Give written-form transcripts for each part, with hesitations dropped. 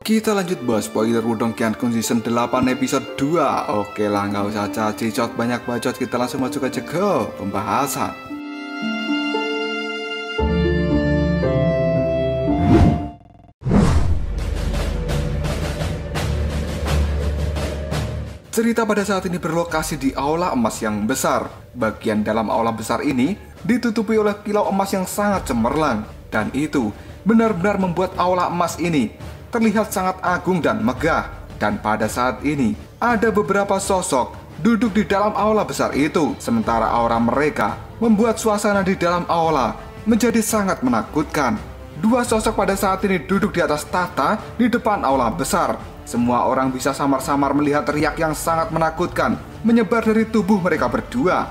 Kita lanjut bahas spoiler Wudong Qiankun season 8 episode 2. Oke lah, nggak usah cacicot banyak bacot, kita langsung masuk aja ke pembahasan. Cerita pada saat ini berlokasi di aula emas yang besar. Bagian dalam aula besar ini ditutupi oleh kilau emas yang sangat cemerlang. Dan itu benar-benar membuat aula emas ini terlihat sangat agung dan megah. Dan pada saat ini ada beberapa sosok duduk di dalam aula besar itu. Sementara aura mereka membuat suasana di dalam aula menjadi sangat menakutkan. Dua sosok pada saat ini duduk di atas tahta di depan aula besar. Semua orang bisa samar-samar melihat riak yang sangat menakutkan menyebar dari tubuh mereka berdua.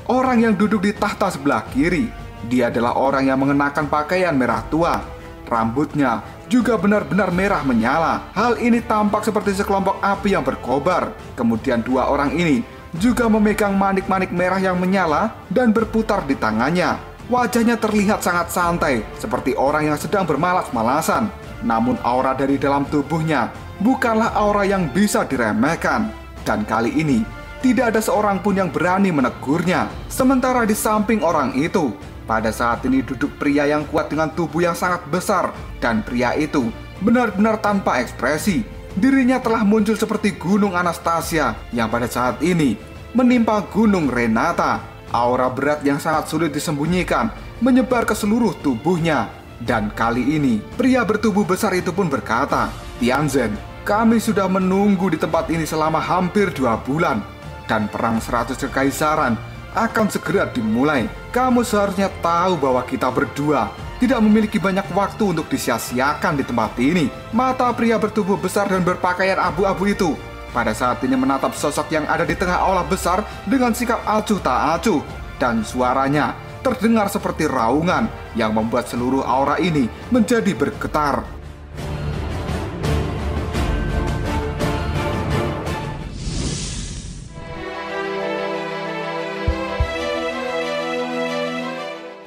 Orang yang duduk di tahta sebelah kiri, dia adalah orang yang mengenakan pakaian merah tua. Rambutnya juga benar-benar merah menyala. Hal ini tampak seperti sekelompok api yang berkobar. Kemudian dua orang ini juga memegang manik-manik merah yang menyala dan berputar di tangannya. Wajahnya terlihat sangat santai, seperti orang yang sedang bermalas-malasan. Namun aura dari dalam tubuhnya bukanlah aura yang bisa diremehkan. Dan kali ini tidak ada seorang pun yang berani menegurnya. Sementara di samping orang itu, pada saat ini duduk pria yang kuat dengan tubuh yang sangat besar. Dan pria itu benar-benar tanpa ekspresi. Dirinya telah muncul seperti gunung Anastasia yang pada saat ini menimpa gunung Renata. Aura berat yang sangat sulit disembunyikan menyebar ke seluruh tubuhnya. Dan kali ini pria bertubuh besar itu pun berkata, "Tianzhen, kami sudah menunggu di tempat ini selama hampir 2 bulan. Dan perang 100 kekaisaran akan segera dimulai. Kamu seharusnya tahu bahwa kita berdua tidak memiliki banyak waktu untuk disia-siakan di tempat ini." Mata pria bertubuh besar dan berpakaian abu-abu itu pada saat ini menatap sosok yang ada di tengah aula besar dengan sikap acuh tak acuh. Dan suaranya terdengar seperti raungan yang membuat seluruh aura ini menjadi bergetar.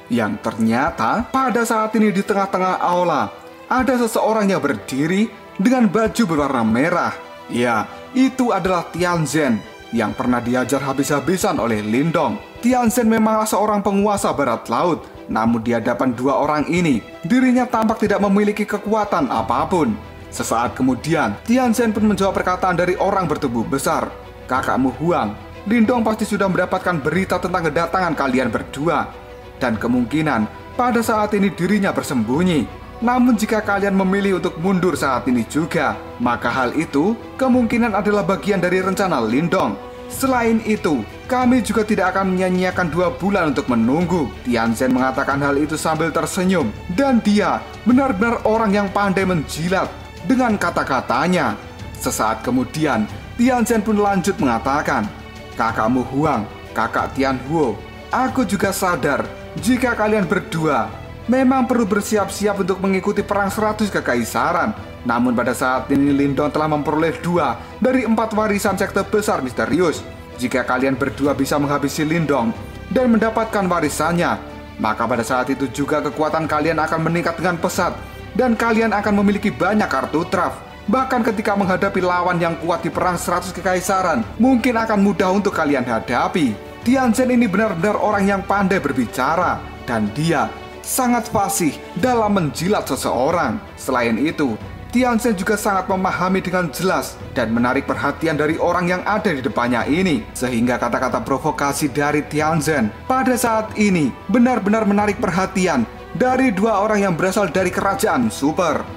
Yang ternyata pada saat ini di tengah-tengah aula ada seseorang yang berdiri dengan baju berwarna merah. Ya, itu adalah Tianzhen yang pernah diajar habis-habisan oleh Lindong. Tianzhen memanglah seorang penguasa barat laut. Namun di hadapan dua orang ini, dirinya tampak tidak memiliki kekuatan apapun. Sesaat kemudian, Tianzhen pun menjawab perkataan dari orang bertubuh besar. "Kakakmu Huang, Lindong pasti sudah mendapatkan berita tentang kedatangan kalian berdua. Dan kemungkinan pada saat ini dirinya bersembunyi. Namun jika kalian memilih untuk mundur saat ini juga, maka hal itu kemungkinan adalah bagian dari rencana Lindong. Selain itu, kami juga tidak akan menyia-nyiakan 2 bulan untuk menunggu." Tianzhen mengatakan hal itu sambil tersenyum. Dan dia benar-benar orang yang pandai menjilat dengan kata-katanya. Sesaat kemudian, Tianzhen pun lanjut mengatakan, "Kakakmu Huang, kakak Tianhuo, aku juga sadar jika kalian berdua memang perlu bersiap-siap untuk mengikuti perang 100 kekaisaran. Namun pada saat ini Lindong telah memperoleh 2 dari 4 warisan sekte besar misterius. Jika kalian berdua bisa menghabisi Lindong dan mendapatkan warisannya, maka pada saat itu juga kekuatan kalian akan meningkat dengan pesat. Dan kalian akan memiliki banyak kartu traf. Bahkan ketika menghadapi lawan yang kuat di perang 100 kekaisaran, mungkin akan mudah untuk kalian hadapi." Tianzhen ini benar-benar orang yang pandai berbicara. Dan dia sangat fasih dalam menjilat seseorang. Selain itu, Tianzhen juga sangat memahami dengan jelas dan menarik perhatian dari orang yang ada di depannya ini. Sehingga kata-kata provokasi dari Tianzhen pada saat ini benar-benar menarik perhatian dari 2 orang yang berasal dari kerajaan super.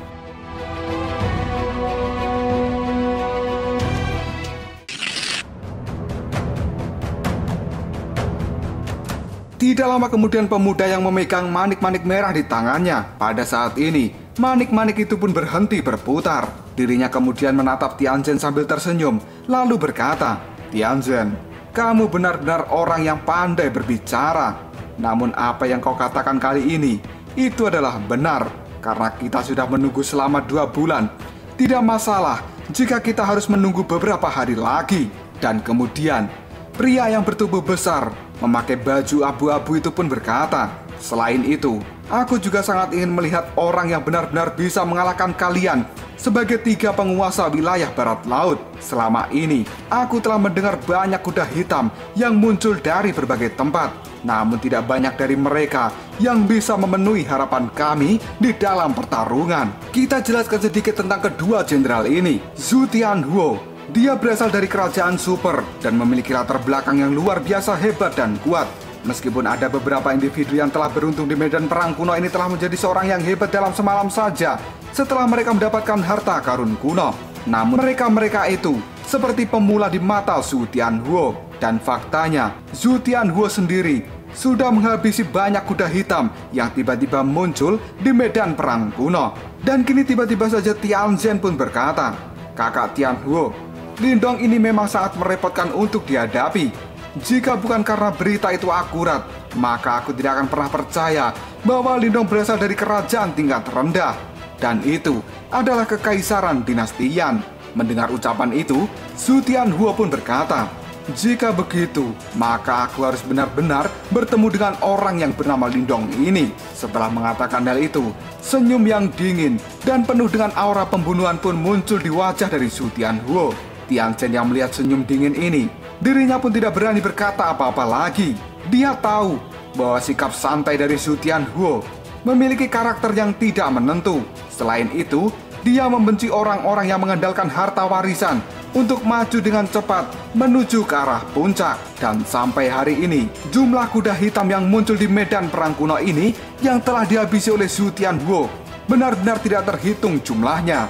Tidak lama kemudian pemuda yang memegang manik-manik merah di tangannya. Pada saat ini, manik-manik itu pun berhenti berputar. Dirinya kemudian menatap Tianzhen sambil tersenyum, lalu berkata, "Tianzhen, kamu benar-benar orang yang pandai berbicara. Namun apa yang kau katakan kali ini, itu adalah benar. Karena kita sudah menunggu selama 2 bulan. Tidak masalah jika kita harus menunggu beberapa hari lagi." Dan kemudian, pria yang bertubuh besar memakai baju abu-abu itu pun berkata, Selain itu, aku juga sangat ingin melihat orang yang benar-benar bisa mengalahkan kalian sebagai 3 penguasa wilayah barat laut. Selama ini, aku telah mendengar banyak kuda hitam yang muncul dari berbagai tempat. Namun tidak banyak dari mereka yang bisa memenuhi harapan kami di dalam pertarungan. Kita jelaskan sedikit tentang kedua jenderal ini. Zhu Tianhuo, dia berasal dari kerajaan super dan memiliki latar belakang yang luar biasa hebat dan kuat. Meskipun ada beberapa individu yang telah beruntung di medan perang kuno ini telah menjadi seorang yang hebat dalam semalam saja setelah mereka mendapatkan harta karun kuno. Namun mereka itu seperti pemula di mata Zhu Tianhuo. Dan faktanya, Zhu Tianhuo sendiri sudah menghabisi banyak kuda hitam yang tiba-tiba muncul di medan perang kuno. Dan kini tiba-tiba saja Tianzhen pun berkata, "Kakak Tianhuo, Lindong ini memang sangat merepotkan untuk dihadapi. Jika bukan karena berita itu akurat, maka aku tidak akan pernah percaya bahwa Lindong berasal dari kerajaan tingkat rendah. Dan itu adalah kekaisaran dinasti Yan." Mendengar ucapan itu, Zhu Tianhuo pun berkata, "Jika begitu, maka aku harus benar-benar bertemu dengan orang yang bernama Lindong ini." Setelah mengatakan hal itu, senyum yang dingin dan penuh dengan aura pembunuhan pun muncul di wajah dari Zhu Tianhuo. Tianzhen yang melihat senyum dingin ini, dirinya pun tidak berani berkata apa-apa lagi. Dia tahu bahwa sikap santai dari Zhu Tianhuo memiliki karakter yang tidak menentu. Selain itu, dia membenci orang-orang yang mengandalkan harta warisan untuk maju dengan cepat menuju ke arah puncak. Dan sampai hari ini, jumlah kuda hitam yang muncul di medan perang kuno ini yang telah dihabisi oleh Zhu Tianhuo benar-benar tidak terhitung jumlahnya.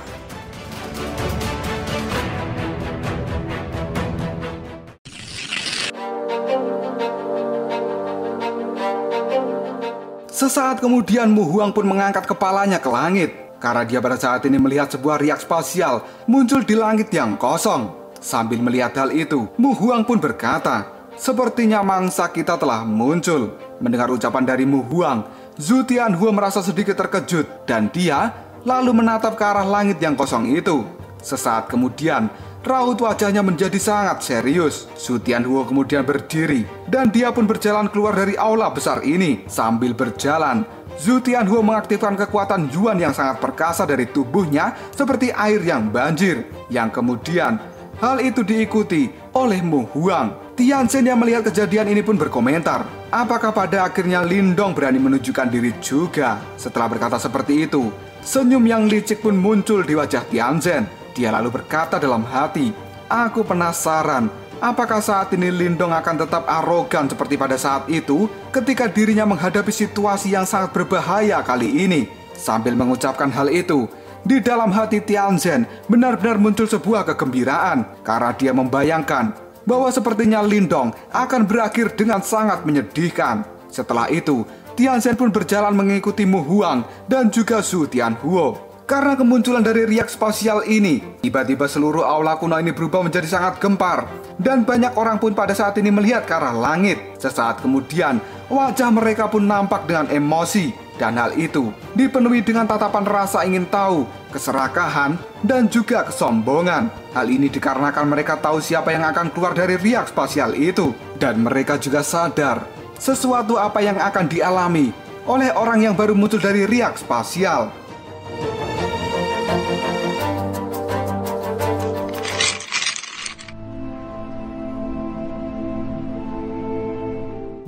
Sesaat kemudian Mu Huang pun mengangkat kepalanya ke langit karena dia pada saat ini melihat sebuah riak spasial muncul di langit yang kosong. Sambil melihat hal itu, Mu Huang pun berkata, "Sepertinya mangsa kita telah muncul." Mendengar ucapan dari Mu Huang, Zhu Tianhuo merasa sedikit terkejut dan dia lalu menatap ke arah langit yang kosong itu. Sesaat kemudian, raut wajahnya menjadi sangat serius. Zhu Tianhuo kemudian berdiri dan dia pun berjalan keluar dari aula besar ini. Sambil berjalan, Zhu Tianhuo mengaktifkan kekuatan Yuan yang sangat perkasa dari tubuhnya seperti air yang banjir. Yang kemudian, hal itu diikuti oleh Mu Huang. Tianzhen yang melihat kejadian ini pun berkomentar, apakah pada akhirnya Lindong berani menunjukkan diri juga? Setelah berkata seperti itu, senyum yang licik pun muncul di wajah Tianzhen. Dia lalu berkata dalam hati, "Aku penasaran, apakah saat ini Lindong akan tetap arogan seperti pada saat itu ketika dirinya menghadapi situasi yang sangat berbahaya kali ini?" Sambil mengucapkan hal itu, di dalam hati Tianzhen benar-benar muncul sebuah kegembiraan karena dia membayangkan bahwa sepertinya Lindong akan berakhir dengan sangat menyedihkan. Setelah itu, Tianzhen pun berjalan mengikuti Mu Huang dan juga Zhu Tianhuo. Karena kemunculan dari riak spasial ini, tiba-tiba seluruh aula kuno ini berubah menjadi sangat gempar. Dan banyak orang pun pada saat ini melihat ke arah langit. Sesaat kemudian, wajah mereka pun nampak dengan emosi. Dan hal itu dipenuhi dengan tatapan rasa ingin tahu, keserakahan, dan juga kesombongan. Hal ini dikarenakan mereka tahu siapa yang akan keluar dari riak spasial itu. Dan mereka juga sadar sesuatu apa yang akan dialami oleh orang yang baru muncul dari riak spasial.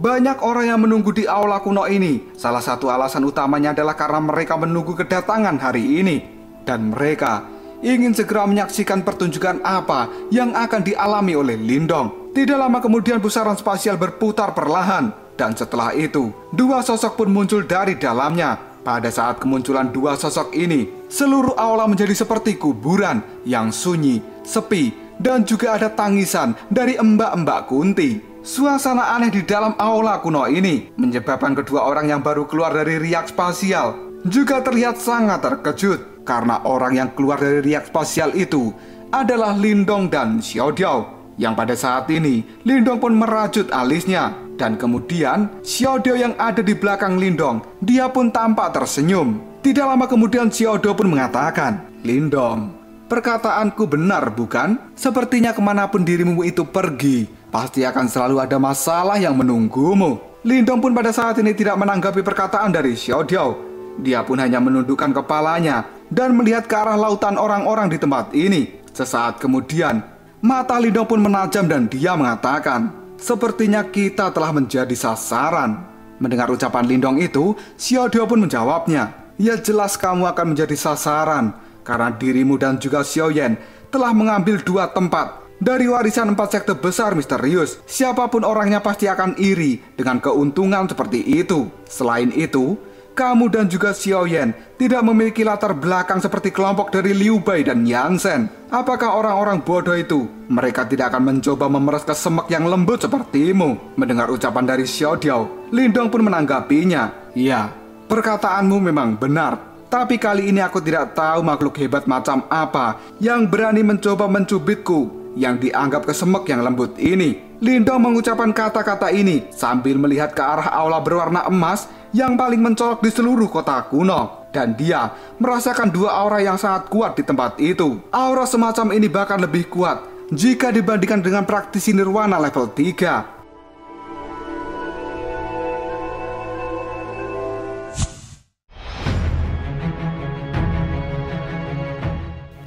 Banyak orang yang menunggu di aula kuno ini. Salah satu alasan utamanya adalah karena mereka menunggu kedatangan hari ini. Dan mereka ingin segera menyaksikan pertunjukan apa yang akan dialami oleh Lindong. Tidak lama kemudian pusaran spasial berputar perlahan. Dan setelah itu, 2 sosok pun muncul dari dalamnya. Pada saat kemunculan 2 sosok ini, seluruh aula menjadi seperti kuburan yang sunyi, sepi, dan juga ada tangisan dari mbak-mbak Kunti. Suasana aneh di dalam aula kuno ini menyebabkan kedua orang yang baru keluar dari riak spasial juga terlihat sangat terkejut karena orang yang keluar dari riak spasial itu adalah Lindong dan Xiaodiao. Yang pada saat ini Lindong pun merajut alisnya dan kemudian Xiaodiao yang ada di belakang Lindong, dia pun tampak tersenyum. Tidak lama kemudian Xiaodiao pun mengatakan, "Lindong, perkataanku benar bukan? Sepertinya kemanapun dirimu itu pergi, pasti akan selalu ada masalah yang menunggumu. Lindong pun pada saat ini tidak menanggapi perkataan dari Xiao Diao. Dia pun hanya menundukkan kepalanya dan melihat ke arah lautan orang-orang di tempat ini. Sesaat kemudian, mata Lindong pun menajam dan dia mengatakan, "Sepertinya kita telah menjadi sasaran." Mendengar ucapan Lindong itu, Xiao Diao pun menjawabnya, "Ya jelas kamu akan menjadi sasaran, karena dirimu dan juga Xiao Yan telah mengambil 2 tempat dari warisan 4 sekte besar misterius. Siapapun orangnya pasti akan iri dengan keuntungan seperti itu. Selain itu, kamu dan juga Xiao Yan tidak memiliki latar belakang seperti kelompok dari Liu Bai dan Yan Shen. Apakah orang-orang bodoh itu? Mereka tidak akan mencoba memeras kesemek yang lembut sepertimu." Mendengar ucapan dari Xiao Diao, Lindong pun menanggapinya, "Ya, perkataanmu memang benar. Tapi kali ini aku tidak tahu makhluk hebat macam apa yang berani mencoba mencubitku yang dianggap kesemek yang lembut ini." Lindong mengucapkan kata-kata ini sambil melihat ke arah aula berwarna emas yang paling mencolok di seluruh kota kuno. Dan dia merasakan 2 aura yang sangat kuat di tempat itu. Aura semacam ini bahkan lebih kuat jika dibandingkan dengan praktisi nirwana level 3.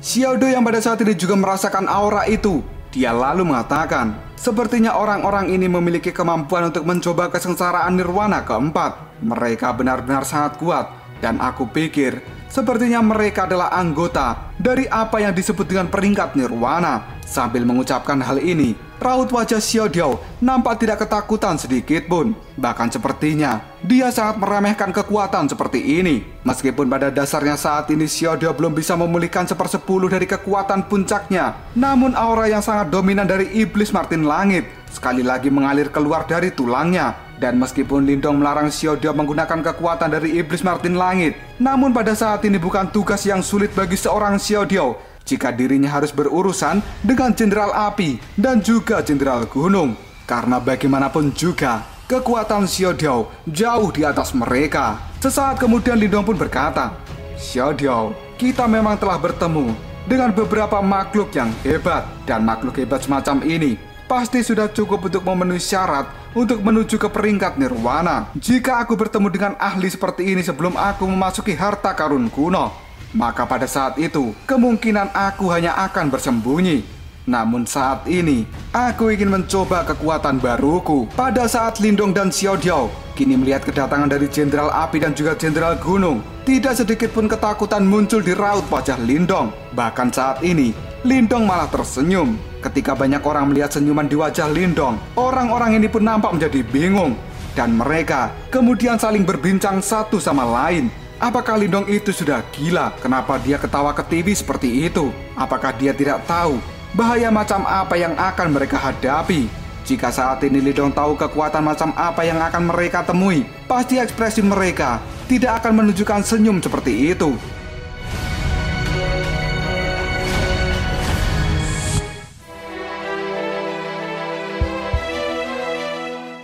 Xiao Diao yang pada saat ini juga merasakan aura itu. Dia lalu mengatakan, "Sepertinya orang-orang ini memiliki kemampuan untuk mencoba kesengsaraan nirwana keempat. Mereka benar-benar sangat kuat. Dan aku pikir, sepertinya mereka adalah anggota dari apa yang disebut dengan peringkat nirwana." Sambil mengucapkan hal ini, raut wajah Xiao Diao nampak tidak ketakutan sedikit pun. Bahkan sepertinya dia sangat meremehkan kekuatan seperti ini. Meskipun pada dasarnya saat ini Xiao Diao belum bisa memulihkan 1/10 dari kekuatan puncaknya, namun aura yang sangat dominan dari Iblis Martin Langit sekali lagi mengalir keluar dari tulangnya. Dan meskipun Lindong melarang Xiao Diao menggunakan kekuatan dari Iblis Martin Langit, namun pada saat ini bukan tugas yang sulit bagi seorang Xiao Diao jika dirinya harus berurusan dengan Jenderal Api dan juga Jenderal Gunung. Karena bagaimanapun juga, kekuatan Xiao Diao jauh di atas mereka. Sesaat kemudian Lindong pun berkata, "Xiao Diao, kita memang telah bertemu dengan beberapa makhluk yang hebat. Dan makhluk hebat semacam ini pasti sudah cukup untuk memenuhi syarat untuk menuju ke peringkat nirwana. Jika aku bertemu dengan ahli seperti ini sebelum aku memasuki harta karun kuno, maka pada saat itu kemungkinan aku hanya akan bersembunyi. Namun saat ini aku ingin mencoba kekuatan baruku." Pada saat Lindong dan Xiao Diao kini melihat kedatangan dari Jenderal Api dan juga Jenderal Gunung, tidak sedikit pun ketakutan muncul di raut wajah Lindong. Bahkan saat ini Lindong malah tersenyum. Ketika banyak orang melihat senyuman di wajah Lindong, orang-orang ini pun nampak menjadi bingung. Dan mereka kemudian saling berbincang satu sama lain. Apakah Lindong itu sudah gila? Kenapa dia ketawa ke TV seperti itu? Apakah dia tidak tahu bahaya macam apa yang akan mereka hadapi? Jika saat ini Lindong tahu kekuatan macam apa yang akan mereka temui, pasti ekspresi mereka tidak akan menunjukkan senyum seperti itu.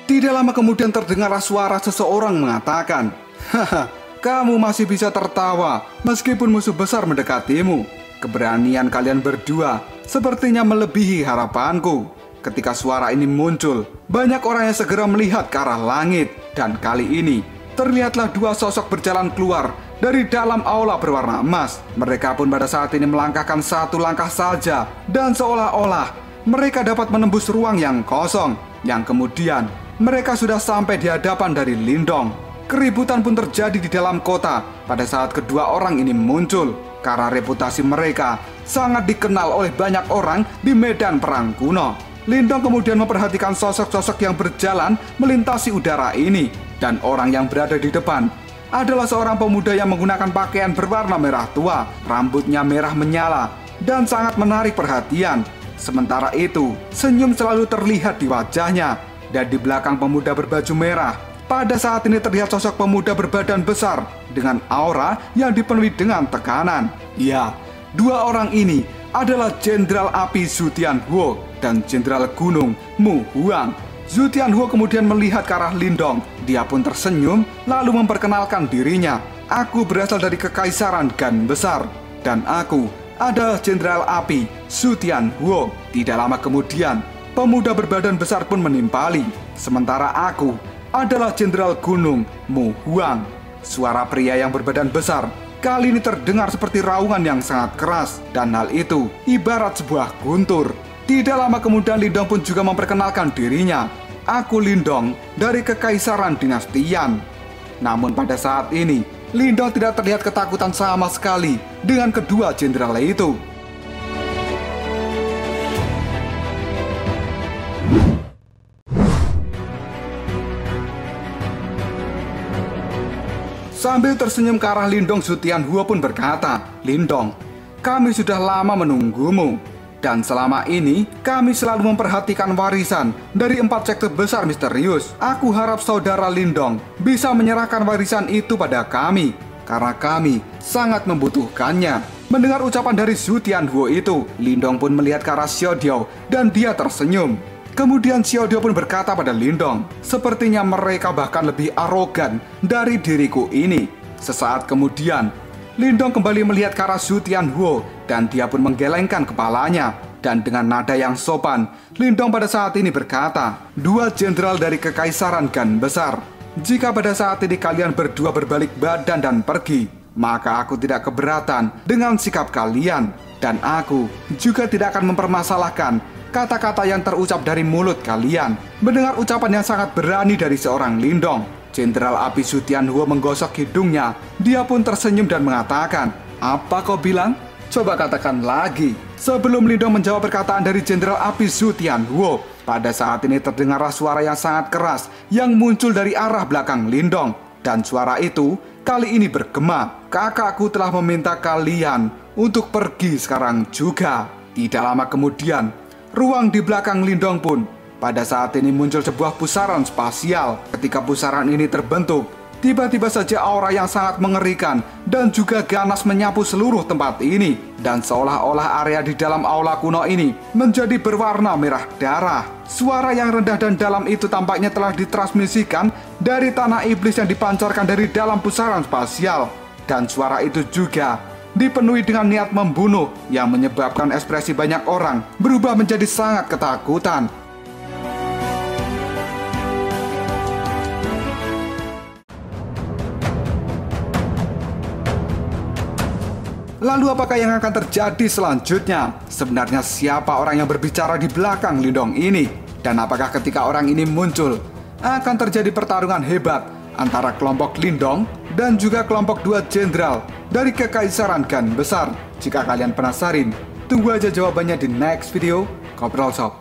Tidak lama kemudian terdengarlah suara seseorang mengatakan, "Haha, kamu masih bisa tertawa meskipun musuh besar mendekatimu. Keberanian kalian berdua sepertinya melebihi harapanku." Ketika suara ini muncul, banyak orang yang segera melihat ke arah langit. Dan kali ini, terlihatlah 2 sosok berjalan keluar dari dalam aula berwarna emas. Mereka pun pada saat ini melangkahkan 1 langkah saja. Dan seolah-olah mereka dapat menembus ruang yang kosong. Yang kemudian, mereka sudah sampai di hadapan dari Lindong. Keributan pun terjadi di dalam kota pada saat kedua orang ini muncul. Karena reputasi mereka sangat dikenal oleh banyak orang di medan perang kuno. Lindong kemudian memperhatikan sosok-sosok yang berjalan melintasi udara ini. Dan orang yang berada di depan adalah seorang pemuda yang menggunakan pakaian berwarna merah tua. Rambutnya merah menyala dan sangat menarik perhatian. Sementara itu, senyum selalu terlihat di wajahnya. Dan di belakang pemuda berbaju merah, pada saat ini terlihat sosok pemuda berbadan besar dengan aura yang dipenuhi dengan tekanan. Ya, 2 orang ini adalah Jenderal Api Zhu Tianhuo dan Jenderal Gunung Mu Huang. Zhu Tianhuo kemudian melihat ke arah Lindong. Dia pun tersenyum lalu memperkenalkan dirinya. "Aku berasal dari Kekaisaran Gan Besar dan aku adalah Jenderal Api Zhu Tianhuo." Tidak lama kemudian, pemuda berbadan besar pun menimpali. Sementara aku adalah Jenderal Gunung Mu Huang. Suara pria yang berbadan besar kali ini terdengar seperti raungan yang sangat keras, dan hal itu ibarat sebuah guntur. Tidak lama kemudian Lindong pun juga memperkenalkan dirinya. Aku Lindong dari Kekaisaran Dinasti Yan. Namun pada saat ini Lindong tidak terlihat ketakutan sama sekali dengan kedua jenderal itu. Sambil tersenyum ke arah Lindong, Zhu Tianhuo pun berkata, "Lindong, kami sudah lama menunggumu. Dan selama ini, kami selalu memperhatikan warisan dari 4 sekte besar misterius. Aku harap saudara Lindong bisa menyerahkan warisan itu pada kami, karena kami sangat membutuhkannya." Mendengar ucapan dari Zhu Tianhuo itu, Lindong pun melihat ke arah Xiaodiao dan dia tersenyum. Kemudian Xiaodiao pun berkata pada Lindong, "Sepertinya mereka bahkan lebih arogan dari diriku ini." Sesaat kemudian, Lindong kembali melihat ke arah Zhu Tianhuo dan dia pun menggelengkan kepalanya. Dan dengan nada yang sopan, Lindong pada saat ini berkata, "Dua jenderal dari Kekaisaran Gan Besar, jika pada saat ini kalian berdua berbalik badan dan pergi, maka aku tidak keberatan dengan sikap kalian. Dan aku juga tidak akan mempermasalahkan kata-kata yang terucap dari mulut kalian." Mendengar ucapan yang sangat berani dari seorang Lindong, Jenderal Api Zhu Tianhuo menggosok hidungnya. Dia pun tersenyum dan mengatakan, "Apa kau bilang? Coba katakan lagi." Sebelum Lindong menjawab perkataan dari Jenderal Api Zhu Tianhuo, pada saat ini terdengarlah suara yang sangat keras yang muncul dari arah belakang Lindong. Dan suara itu kali ini bergema, "Kakakku telah meminta kalian untuk pergi sekarang juga." Tidak lama kemudian, ruang di belakang Lindong pun pada saat ini muncul sebuah pusaran spasial. Ketika pusaran ini terbentuk, tiba-tiba saja aura yang sangat mengerikan dan juga ganas menyapu seluruh tempat ini. Dan seolah-olah area di dalam aula kuno ini menjadi berwarna merah darah. Suara yang rendah dan dalam itu tampaknya telah ditransmisikan dari tanah iblis yang dipancarkan dari dalam pusaran spasial. Dan suara itu juga dipenuhi dengan niat membunuh yang menyebabkan ekspresi banyak orang berubah menjadi sangat ketakutan. Lalu apakah yang akan terjadi selanjutnya? Sebenarnya siapa orang yang berbicara di belakang Lindong ini? Dan apakah ketika orang ini muncul, akan terjadi pertarungan hebat antara kelompok Lindong dan juga kelompok dua jenderal dari Kekaisaran Gan Besar? Jika kalian penasaran, tunggu aja jawabannya di next video Ngobrol Shop.